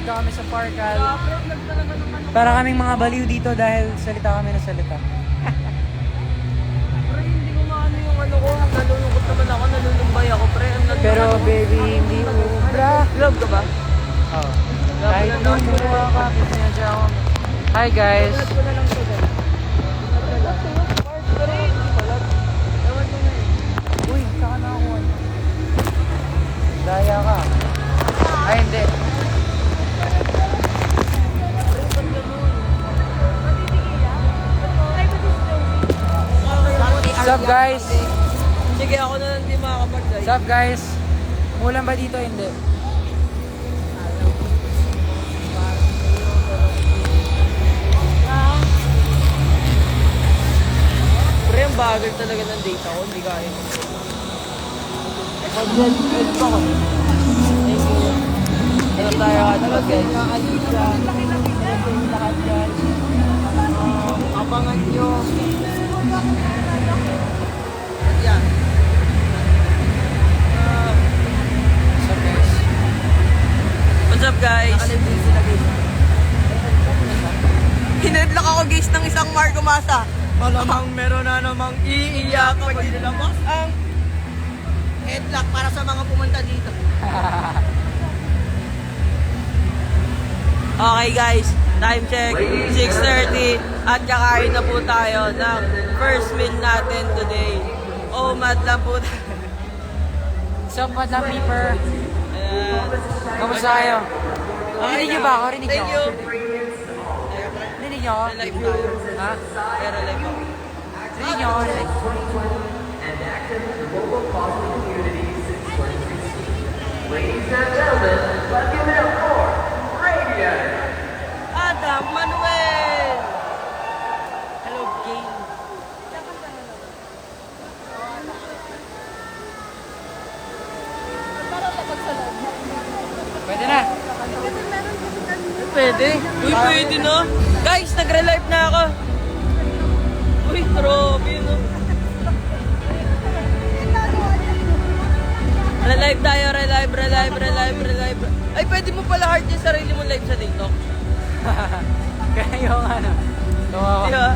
nandito kami sa Parkal. Para kaming mga baliw dito dahil salita kami na salita. Pre, hindi ko maano yung ano ko. Nalulungkot naman ako, nalulumbay ako, pre. Pero baby, hindi ubra. Love ka ba? Oh. Kahit nung mukha ka, pinadya ako. Hi guys. Uy, saka nakakuha niya. Daya ka. Ay, hindi. What's up guys? Sige, ako na lang di makakapag-guys. What's up guys? Mulan ba dito? Hindi. Pre, ang bagal talaga ng data ko. Hindi kaya. Thank you. Ano tayo ka guys? Abangan nyo. Yan. What's up guys? What's up guys? Hinedlock ako guys ng isang Marco Masa. Malamang meron na namang iiyak pag dinilabas ang headlock para sa mga pumunta dito. Okay guys, time check, 6:30 at kakain na po tayo ng first meal natin today. Oh, mad lang po tayo. What's up, Madam Peeper? Ayan. Kamusta kayo? Okay Rinig niyo na. ba ako? Rinig niyo Thank ako? you. Rinig niyo ako? Live tayo. Ha? Pero live ako. Rinig niyo ako? Rinig. Ladies and gentlemen, let's give it up for Radiant. Adam Manuel! Hello, game. Pwede na. Pwede? Uy, pwede na. Guys, nagre-live na ako. Uy, trobe, no? Re-live tayo, re-live. Ay, pwede mo pala heart yung sarili mo live sa TikTok. Kaya yung ano. Tuwa ko. Di ba?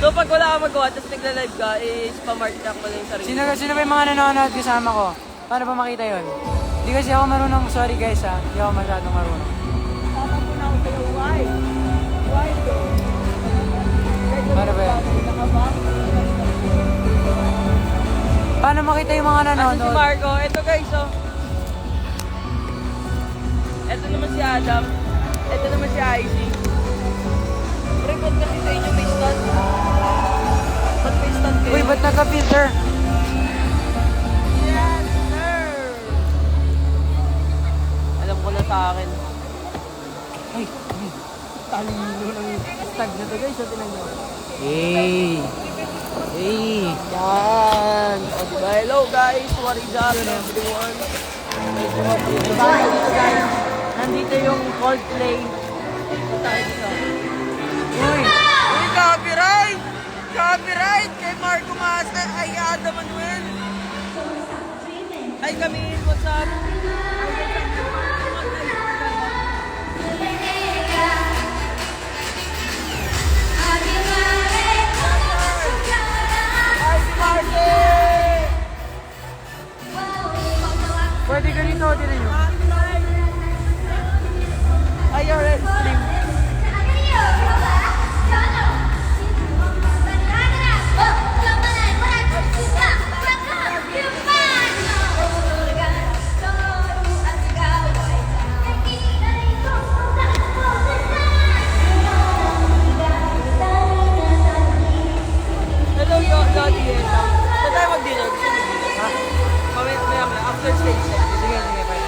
So, pag wala ka magawa, tapos nagla-live ka, is-pamart ka mo lang yung sarili. Sino ba yung mga nanonood kasama ko? Paano ba makita yun? Hindi kasi ako marunong. Sorry guys ha. Hindi ako masyadong marunong. Paano ba yan? Paano makita yung mga Ito si nanonood? Marco. Ito guys, oh. Ito naman si Adam. Ito naman si Icy. Pre, ba't kasi sa inyo may stand? Ba't may stand kayo? Uy, ba't nagka-filter? Yes, sir! Alam ko na sa akin. Ay, Talino ng stand na to guys. So, tinan nyo. Hey! Hey! Yan! O, diba? Hello guys! What is up everyone? Diba? Dito guys. Nandito yung Coldplay. Dito tayo dito. Uy! Uy, copyright! Copyright kay Marco Masa, ay Adam Manuel. Ay kami, what's up? Ay, si Marco! Pwede ganito, tinan nyo. Ay, you're in stream. Hello, Lodi. Saan tayo mag-dinner? Gusto mo mag-dinner? Ha? Mamaya, after stage. Sige, pwede.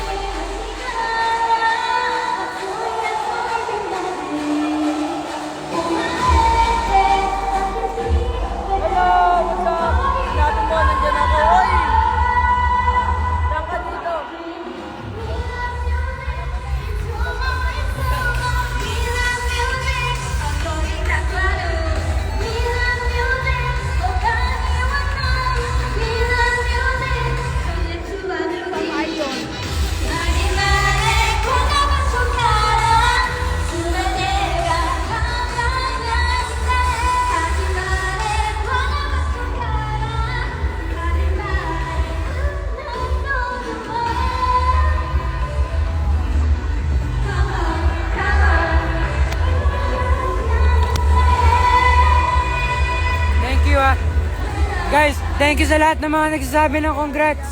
Guys, thank you sa lahat ng mga nagsasabi ng congrats.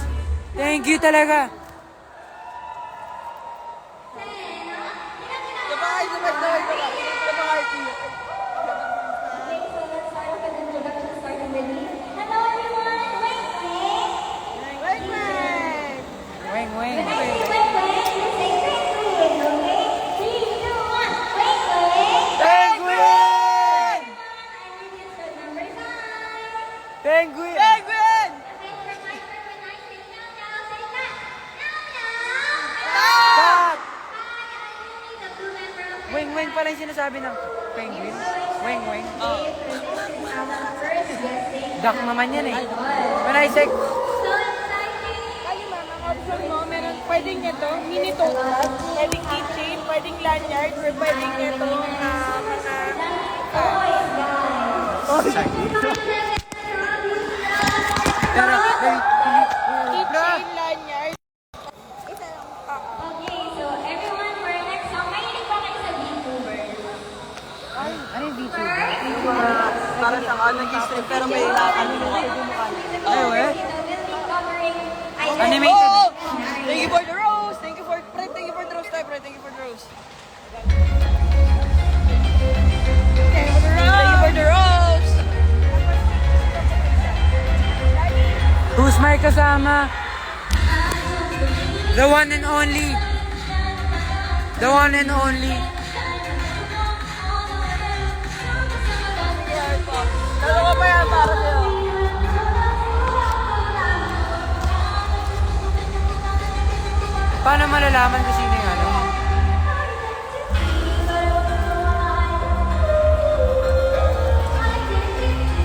Thank you talaga. Weng, weng. Penguin! Penguin! Penguin! Stop! Weng, weng pala yung sinasabi ng penguin. Weng, weng. Duck naman yan eh. When I say, Option mo, meron pwedeng ito, mini tote bag, pwedeng keychain, pwedeng lanyard, or pwedeng ito mga pero, keychain, lanyard. ano yung VTuber? Para sa nag-stream pero may ano mo Ay, we? Animated. Oh! Thank you for the rose! Thank you for the rose, tayo, Fred. Thank you for the rose. Thank you for the rose! Who's my kasama? The one and only. The one and only. Dalawa pa yan para sa'yo. Paano malalaman kung sino yung ano?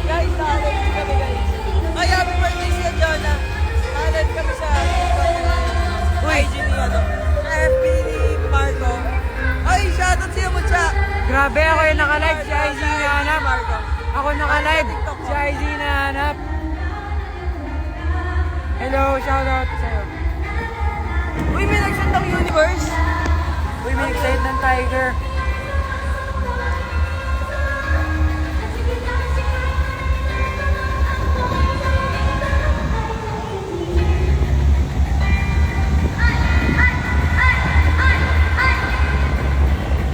Guys, nakalit kami guys. Ay, happy birthday siya, Jonah. Nakalit kami sa IG ni ano. Sa FB ni Marco. Ay, shoutout siya mo siya. Grabe, ako yung naka-live si IZ na hanap. Ako naka-live si IZ na hanap. Hello, shoutout sa'yo. Uy, may nagsandang universe. Uy, may excited ng tiger.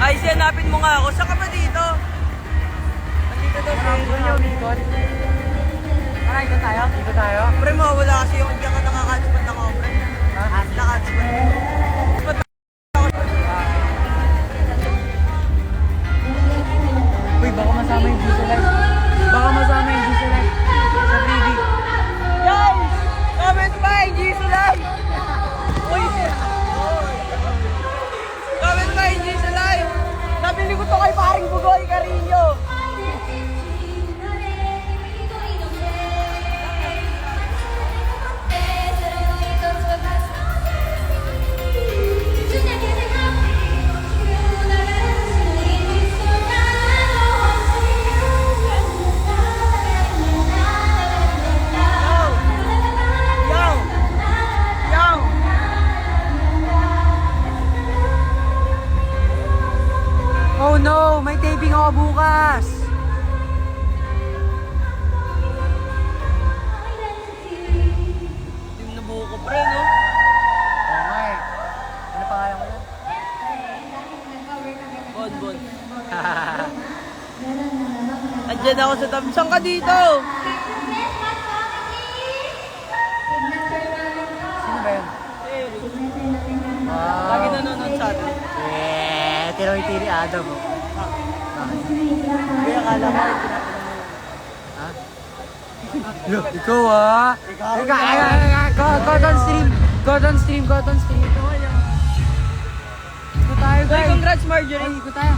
Ay, hanapin mo nga ako. Saan ka ba dito? Nandito daw sa Ikot. Tara, ikot tayo? Ikot tayo? Pre mo, wala kasi yung hindi ka nakakatspan na ako, pre. Ha? Nakatspan. Uy, baka masama yung Giso Live. Baka masama yung Giso Live. Sa freebie. Guys! Comment pa, hindi sila! Uy! Comment pa, hindi sila! Nabili ko to kay paring Bugoy Carino! Yo! Yo! Oh no, may taping ako bukas. Yung nabuo ko, pre, no? Oo nga eh. Ano pangalan mo yan? Bon, bon. Andyan ako sa tabi. Saan ka dito? Sino ba yun? Wow. Lagi nanonood sa atin. Tiro yung tiri Adam mo. Kaya akala ko, tinatanong mo. Ha? Look, ikaw ah. Got on stream. Got on stream. Got on stream. Ikot tayo Ay, guys. congrats, Ay, Marjorie. ikot tayo.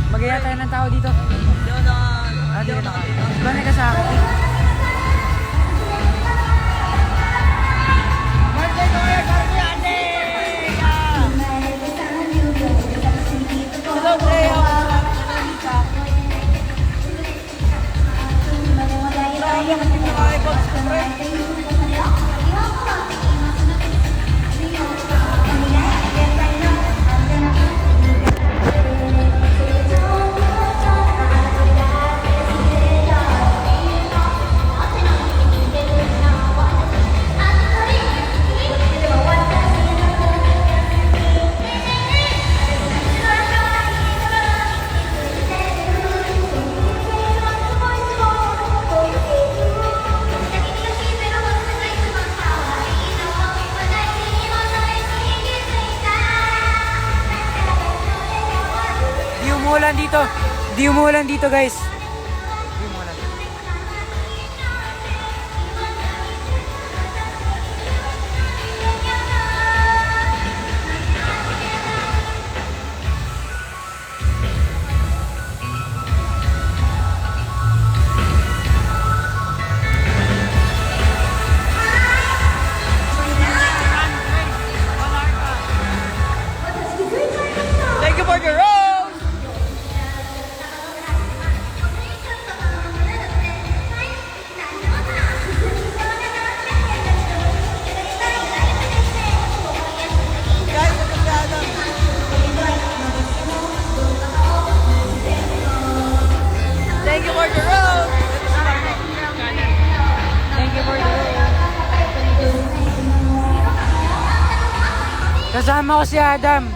Magaya tayo ng tao dito. Hindi ako na... Hindi ka naka. Connect ka sa akin. Birthday ko ngayon, birthday, ate! Hello, pre. dito. Di umulan dito, guys. Di umulan. Thank you for the rose! Guys, ito si Adam. Thank you for the rose! Ito si Marco. Thank you for the Kasama ko si Adam.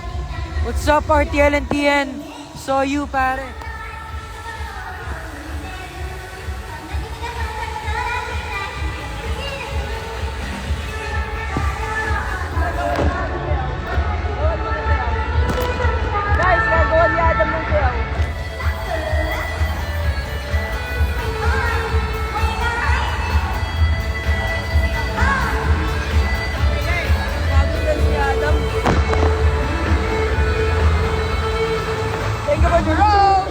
What's up, RTL and TN? Saw you, pare. Guys, gagawa ni Adam ng sayaw. Gagawa ni Adam. Thank you for the rose!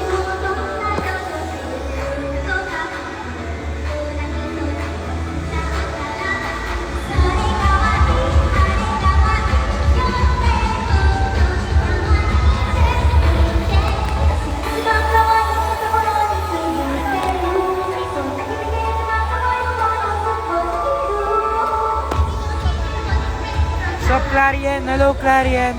What's up, Clarien? Hello, Clarien.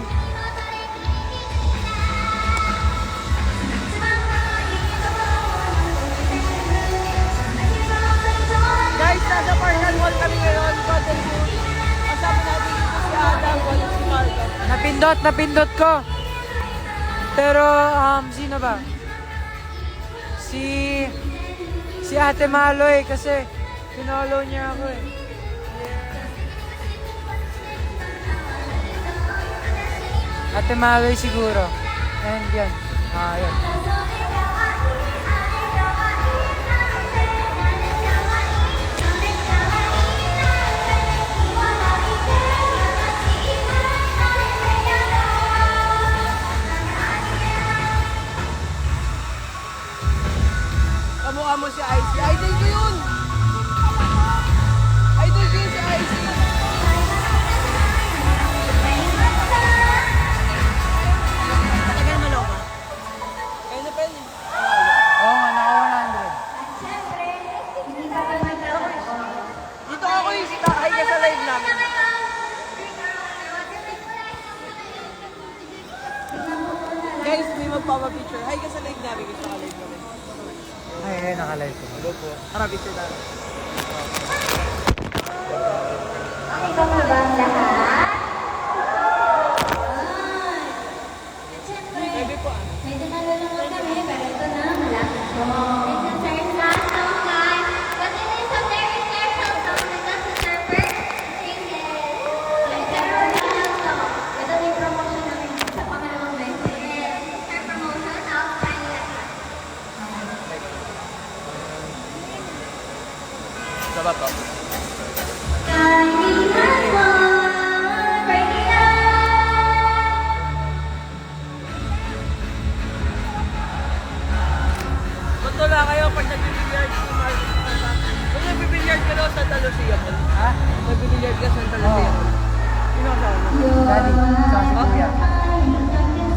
Guys, nasa Parkland Mall kami ngayon. Cotton Food. Kasama natin dito si Adam, wala si Marco. Napindot ko. Pero, sino ba? Si Ate Malo eh, kasi pinolo niya ako eh. Ate Malo siguro. And yan. Yan. Kamukha mo si Icy. Idol ko yun! Idol ko yun si Icy. Tagal mo ka? Kaya na pwede. Oo nga, naka 100. Dito ako yung hi ka sa live namin. Guys, may magpapapicture. Hi ka sa live namin. Gusto ka live namin. Ay, naka-live ko. Hello po. Tara, picture tayo. Ikaw na ba ang lahat? Maybe po Medyo nalulungkot kami, pero ito na, malapit ko. It's a third last song, guys. But it is a very special song because it's our first single. It's our original song. Ito yung promotion namin sa pangalawang beses. It's our promotion of Tiny Lahat. Sa ba to? Tiny Lahat, break it up. Matula kayo pag nag-billiard si Marco. Kung nag-billiard ka daw sa Lucia po. Ha? Nag-billiard ka sa Lucia po. Sino ka sa Daddy, saka si Kuya.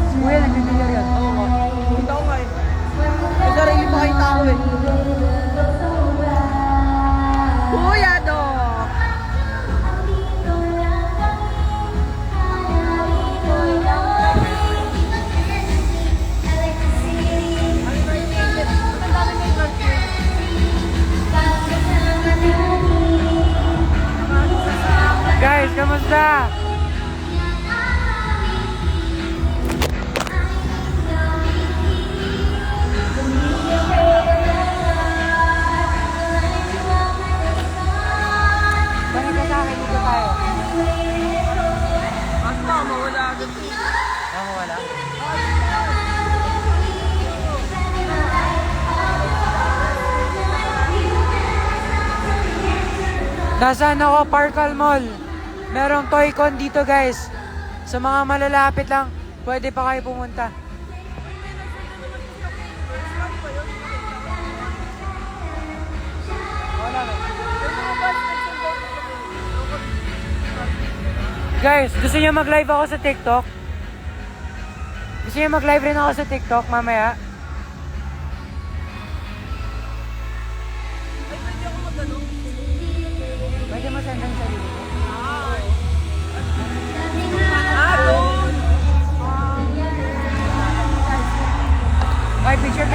Si Kuya, nagbibilyar yun. Oo nga. Kita ko nga eh. May sarili pa kayo tao eh. Kuya do! Guys, kamusta? Thank you. Nasaan ako? Parkal Mall. Merong Toy-Con dito guys. Sa mga malalapit lang, pwede pa kayo pumunta. Guys, gusto niyo mag-live ako sa TikTok? Gusto niyo mag-live rin ako sa TikTok mamaya? Pwede mo send ang sarili mo? Ay, picture.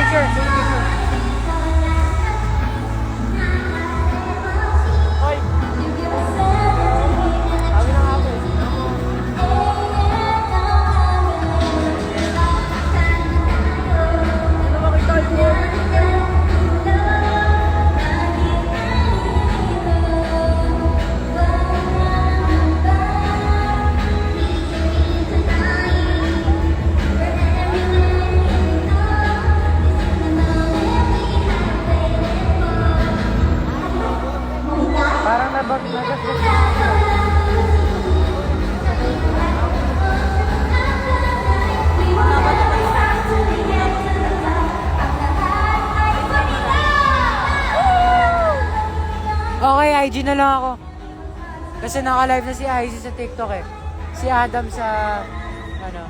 Parang Okay, IG na lang ako. Kasi naka-live na si IZ sa TikTok eh. Si Adam sa ano.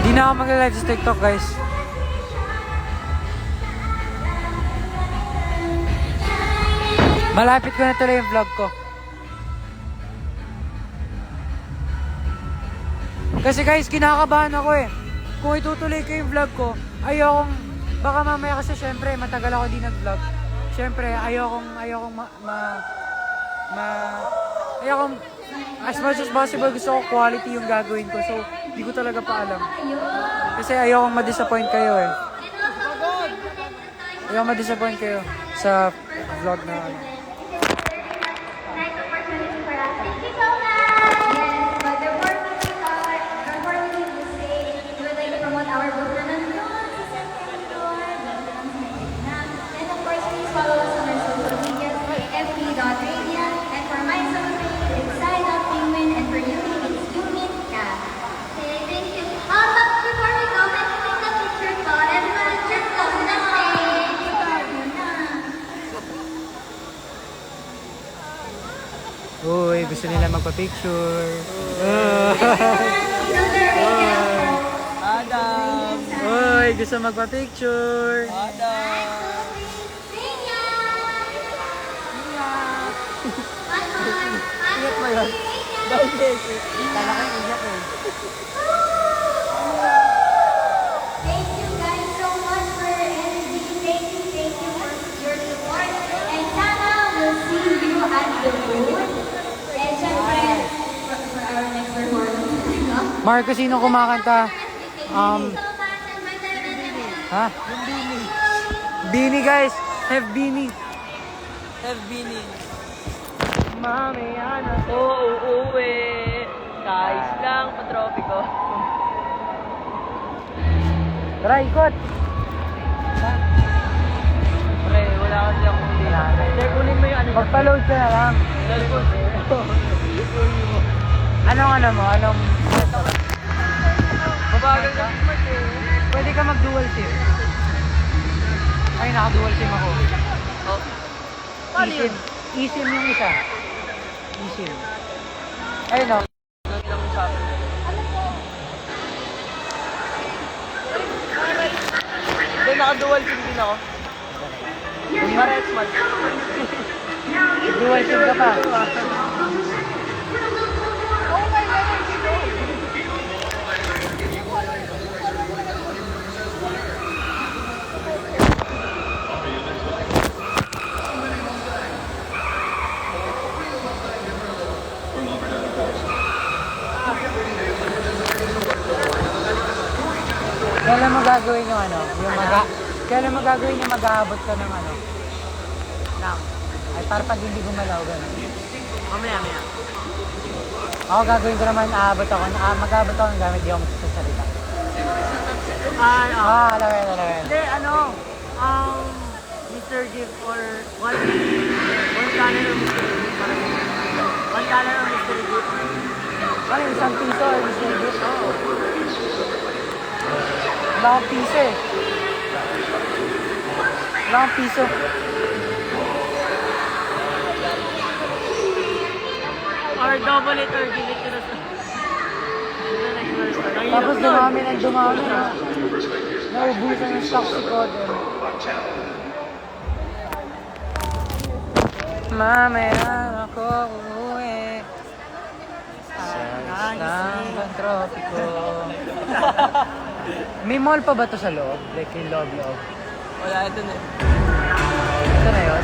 Hindi na ako mag-live sa TikTok guys. Malapit ko na tuloy yung vlog ko. Kasi guys, kinakabahan ako eh. Kung itutuloy ko yung vlog ko, ayokong, baka mamaya kasi syempre matagal ako di nag-vlog. Syempre, ayokong as much as possible gusto ko quality yung gagawin ko. So, di ko talaga pa alam. Kasi ayokong ma-disappoint kayo eh. Ayokong ma-disappoint kayo sa vlog na ano. Nice opportunity for us. Thank you so much. Yes, but before we say, we would like to promote our booth na nandun sa second floor. And of course, please follow us on our social media, fb.radiant. And for my social media, it's Sign-Up Penguin. And for Yumi, it's Yumin Ka. Okay, thank you. Before we go, let's take a picture po. Everyone, just close the stage. Uy, gusto nila magpa-picture. Adam! Uy, gusto magpa-picture. Adam! Iyak mo yun? Bakit? Tala kayo iyak eh. Thank you guys so much for your energy. Thank you for your support. And sana we'll see you at the booth. And syempre, for our next performance. Marco, sino kumakanta? Ha? Yung Bini. Beanie guys! Have Beanie! Have Bini. Mami, ano? Oo, uuwi. Kais lang, patropiko. Tara, ikot! Pre, wala kasi akong hindi. Sir, kunin mo yung ano. Magpa-load ka na lang. Anong ano mo? Anong... Mabagal ka smart eh. Pwede ka mag-dual sim. Ay, naka-dual sim ako. Oh. Paano yun? eSIM. eSIM yung isa. eSIM. Ayun o. Ganun lang sa akin. Naka-dual sim din ako. Para X-Man. Dual sim ka pa. Oh my God, dito. Kailan mo gagawin yung ano? Kailan mo gagawin yung mag-aabot ka ng ano? Ay, para pag hindi gumalaw, gano'n. Mamaya. Ako gagawin ko naman, mag-aabot ako ng gamit, di ako magsasalita. Alam ko yun. Hindi, Mr. Gift or one dollar or Mr. Gift. $1 or Mr. Gift. Ano, isang piso or Mr. Gift? Oo. Wala akong piso eh. Wala akong piso. Or double it or give it to the next person. Tapos dumami ng dumami. Naubusan ng stock si Coden. Mamaya ako uuwi sa isang tropiko. May mall pa ba to sa loob? Like yung loob? Wala, ito na. Ito na yun?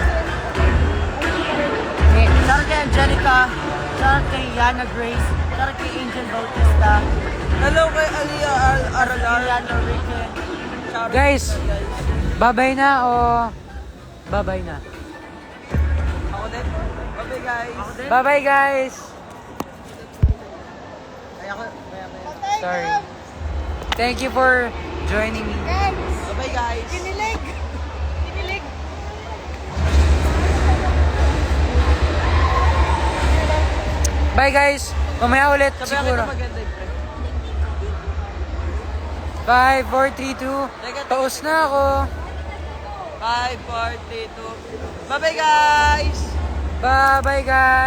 Shout out kay Angelica. Shout out kay Yana Grace. Shout out kay Angel Bautista. Hello kay Alia Aralar. Guys, babay na o babay na? Ako din. Bye guys. Ako din. Bye-bye guys! Ay ako. Sorry. Thank you for joining me. Bye guys. Kinilig. Bye guys! Mamaya ulit siguro. Maganda yung pre. 5, 4, 3, 2. Paus na ako. 5, 4, 3, 2. Bye guys. Bye-bye guys!